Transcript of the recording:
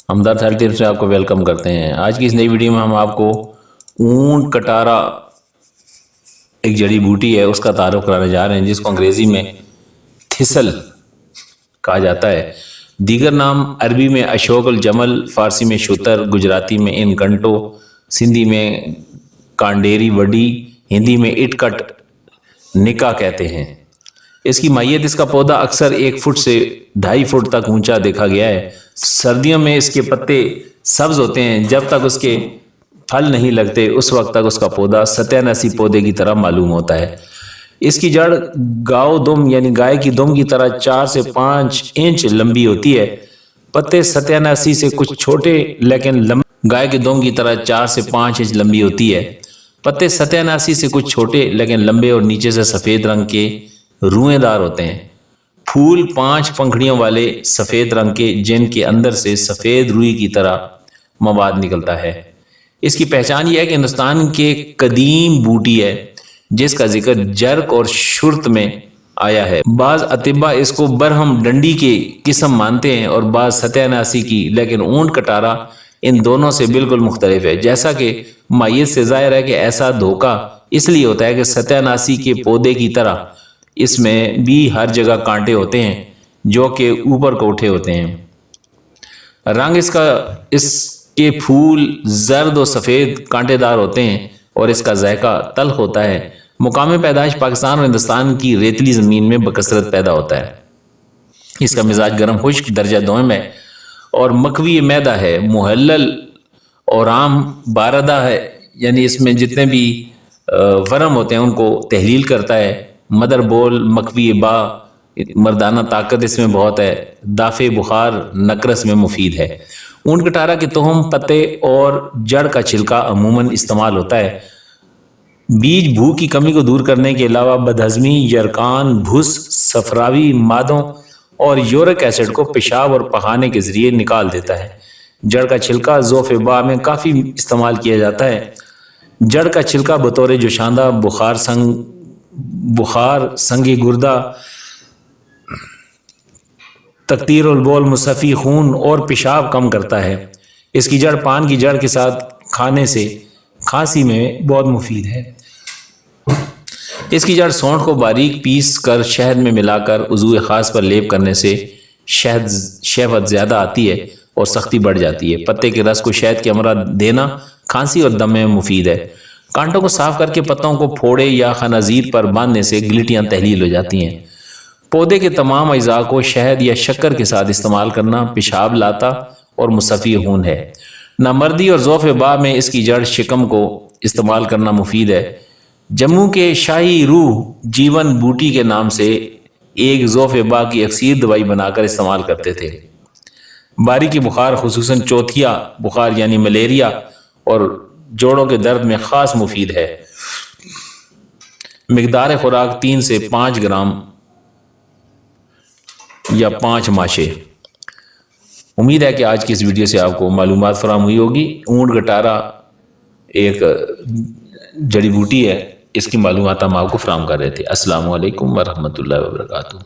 ہمدرد health tips سے آپ کو ویلکم کرتے ہیں۔ آج کی اس نئی ویڈیو میں ہم آپ کو اونٹ کٹارا ایک جڑی بوٹی ہے اس کا تعارف کرانے جا رہے ہیں، جس کو انگریزی میں تھسل کہا جاتا ہے۔ دیگر نام عربی میں اشوک الجمل، فارسی میں شتر، گجراتی میں ان گھنٹو، سندھی میں کانڈیری وڈی، ہندی میں اٹکٹ نکا کہتے ہیں۔ اس کی مائیت، اس کا پودا اکثر 1 فٹ سے 2.5 فٹ تک اونچا دیکھا گیا ہے۔ سردیوں میں اس کے پتے سبز ہوتے ہیں، جب تک اس کے پھل نہیں لگتے اس وقت تک اس کا پودا ستیاناسی پودے کی طرح معلوم ہوتا ہے۔ اس کی جڑ گاؤ دم یعنی گائے کی دم کی طرح 4 سے 5 انچ لمبی ہوتی ہے۔ پتے ستیاناسی سے کچھ چھوٹے لیکن لمبے، گائے کی دم کی طرح 4 سے 5 انچ لمبی ہوتی ہے۔ پتے ستیاناسی سے کچھ چھوٹے لیکن لمبے اور نیچے سے سفید رنگ کے روئیں دار ہوتے ہیں۔ پھول 5 پنکھڑیوں والے سفید رنگ کے، جن کے اندر سے سفید روئی کی طرح مواد نکلتا ہے۔ اس کی پہچان یہ ہے کہ ہندوستان کے قدیم بوٹی ہے جس کا ذکر جرک اور شرط میں آیا ہے۔ بعض اطباء اس کو برہم ڈنڈی کی قسم مانتے ہیں اور بعض ستیاناسی کی، لیکن اونٹ کٹارا ان دونوں سے بالکل مختلف ہے۔ جیسا کہ مائیت سے ظاہر ہے کہ ایسا دھوکہ اس لیے ہوتا ہے کہ ستیاناسی کے پودے کی طرح اس میں بھی ہر جگہ کانٹے ہوتے ہیں جو کہ اوپر کو اٹھے ہوتے ہیں۔ رنگ اس کے پھول زرد و سفید کانٹے دار ہوتے ہیں اور اس کا ذائقہ تلخ ہوتا ہے۔ مقام پیدائش پاکستان اور ہندوستان کی ریتلی زمین میں بکثرت پیدا ہوتا ہے۔ اس کا مزاج گرم خشک درجہ دوم ہے اور مکوی معدہ ہے۔ محلل اور عام باردہ ہے، یعنی اس میں جتنے بھی ورم ہوتے ہیں ان کو تحلیل کرتا ہے۔ مدر بول، مکوی با، مردانہ طاقت اس میں بہت ہے۔ دافع بخار نقرس میں مفید ہے۔ اونٹ کٹارا کے تخم، پتے اور جڑ کا چھلکا عموماً استعمال ہوتا ہے۔ بیج بھوک کی کمی کو دور کرنے کے علاوہ بدہضمی، یرقان، بھس، صفراوی مادوں اور یورک ایسڈ کو پیشاب اور پخانے کے ذریعے نکال دیتا ہے۔ جڑ کا چھلکا ذوف با میں کافی استعمال کیا جاتا ہے۔ جڑ کا چھلکا بطور جوشاندہ بخار، سنگی گردہ، تقطیر البول، مصفی خون اور پیشاب کم کرتا ہے۔ اس کی جڑ پان کی جڑ کے ساتھ کھانے سے کھانسی میں بہت مفید ہے۔ اس کی جڑ سونڈ کو باریک پیس کر شہد میں ملا کر عضو خاص پر لیپ کرنے سے شہوت زیادہ آتی ہے اور سختی بڑھ جاتی ہے۔ پتے کے رس کو شہد کے ہمراہ دینا کھانسی اور دم میں مفید ہے۔ کانٹوں کو صاف کر کے پتوں کو پھوڑے یا خنازیر پر باندھنے سے گلٹیاں تحلیل ہو جاتی ہیں۔ پودے کے تمام اجزاء کو شہد یا شکر کے ساتھ استعمال کرنا پیشاب لاتا اور مصفی خون ہے۔ نامردی اور ذوف با میں اس کی جڑ شکم کو استعمال کرنا مفید ہے۔ جموں کے شاہی روح جیون بوٹی کے نام سے ایک ذوف با کی اکسیر دوائی بنا کر استعمال کرتے تھے۔ باریکی بخار، خصوصاً چوتھیا بخار یعنی ملیریا اور جوڑوں کے درد میں خاص مفید ہے۔ مقدار خوراک 3 سے 5 گرام یا 5 ماشے۔ امید ہے کہ آج کی اس ویڈیو سے آپ کو معلومات فراہم ہوئی ہوگی۔ اونٹ کٹارا ایک جڑی بوٹی ہے، اس کی معلومات ہم آپ کو فراہم کر رہے تھے۔ السلام علیکم ورحمۃ اللہ وبرکاتہ۔